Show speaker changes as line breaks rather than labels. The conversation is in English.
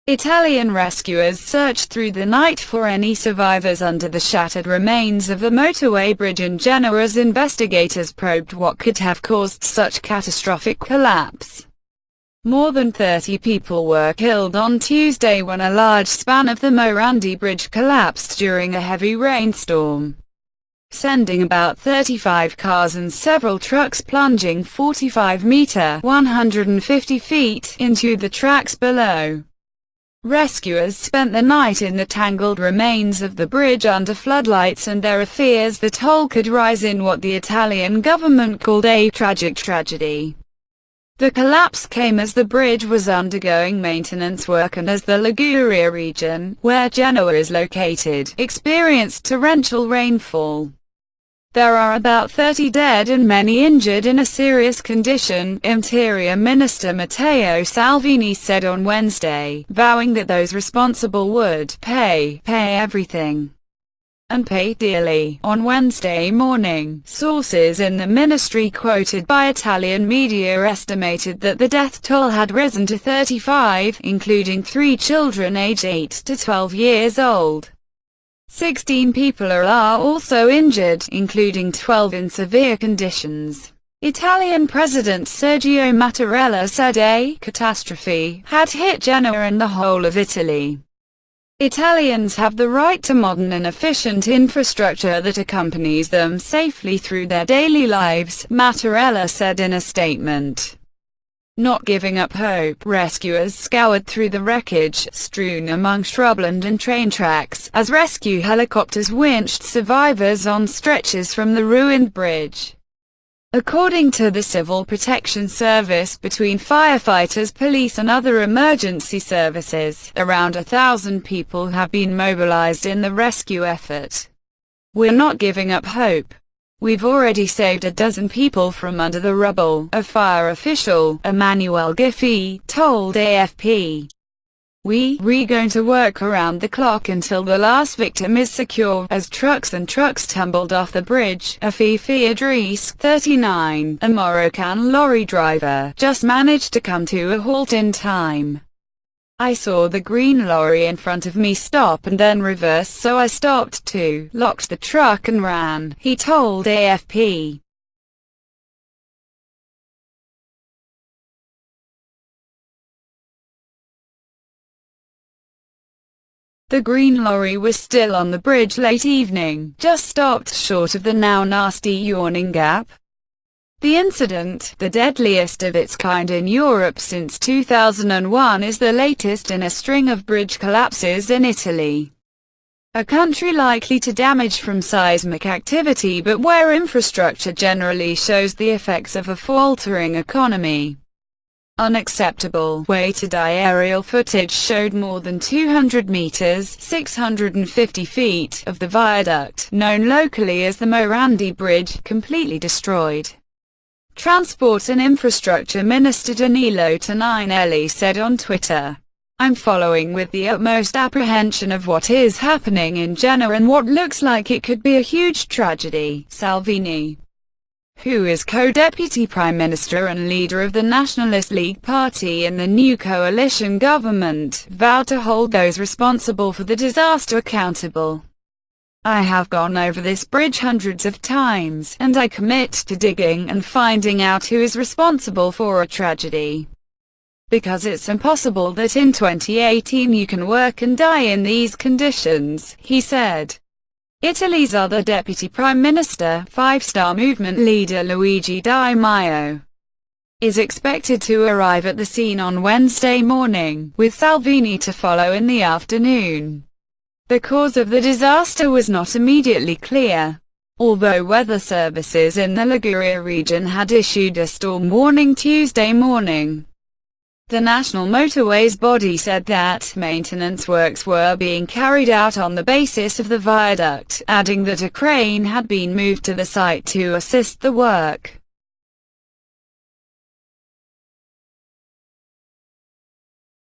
Italian rescuers searched through the night for any survivors under the shattered remains of the motorway bridge in Genoa as investigators probed what could have caused such catastrophic collapse. More than 30 people were killed on Tuesday when a large span of the Morandi Bridge collapsed during a heavy rainstorm, sending about 35 cars and several trucks plunging 45 meters (150 feet) into the tracks below. Rescuers spent the night in the tangled remains of the bridge under floodlights, and there are fears the toll could rise in what the Italian government called a tragic tragedy. The collapse came as the bridge was undergoing maintenance work and as the Liguria region, where Genoa is located, experienced torrential rainfall. There are about 30 dead and many injured in a serious condition, Interior Minister Matteo Salvini said on Wednesday, vowing that those responsible would pay everything, and pay dearly. On Wednesday morning, sources in the ministry quoted by Italian media estimated that the death toll had risen to 35, including 3 children aged 8 to 12 years old. 16 people are also injured, including 12 in severe conditions. Italian President Sergio Mattarella said a catastrophe had hit Genoa and the whole of Italy. Italians have the right to modern and efficient infrastructure that accompanies them safely through their daily lives, Mattarella said in a statement. Not giving up hope, rescuers scoured through the wreckage, strewn among shrubland and train tracks, as rescue helicopters winched survivors on stretchers from the ruined bridge. According to the Civil Protection Service, between firefighters, police and other emergency services, around 1,000 people have been mobilized in the rescue effort. We're not giving up hope. We've already saved a dozen people from under the rubble, a fire official, Emanuele Giffey, told AFP. We're going to work around the clock until the last victim is secure, as trucks tumbled off the bridge. Afifi Idris, 39, a Moroccan lorry driver, just managed to come to a halt in time. I saw the green lorry in front of me stop and then reverse, so I stopped too, locked the truck and ran, he told AFP. The green lorry was still on the bridge late evening, just stopped short of the now nasty yawning gap. The incident, the deadliest of its kind in Europe since 2001, is the latest in a string of bridge collapses in Italy, a country likely to damage from seismic activity but where infrastructure generally shows the effects of a faltering economy. Unacceptable way to die. Aerial footage showed more than 200 meters (650 feet) of the viaduct, known locally as the Morandi Bridge, completely destroyed. Transport and Infrastructure Minister Danilo Toninelli said on Twitter, "I'm following with the utmost apprehension of what is happening in Genoa and what looks like it could be a huge tragedy." Salvini, who is co-deputy prime minister and leader of the Nationalist League party in the new coalition government, vowed to hold those responsible for the disaster accountable. "I have gone over this bridge hundreds of times, and I commit to digging and finding out who is responsible for a tragedy. Because it's impossible that in 2018 you can work and die in these conditions," he said. Italy's other deputy prime minister, Five Star Movement leader Luigi Di Maio, is expected to arrive at the scene on Wednesday morning, with Salvini to follow in the afternoon. The cause of the disaster was not immediately clear, although weather services in the Liguria region had issued a storm warning Tuesday morning. The National Motorways body said that maintenance works were being carried out on the basis of the viaduct, adding that a crane had been moved to the site to assist the work.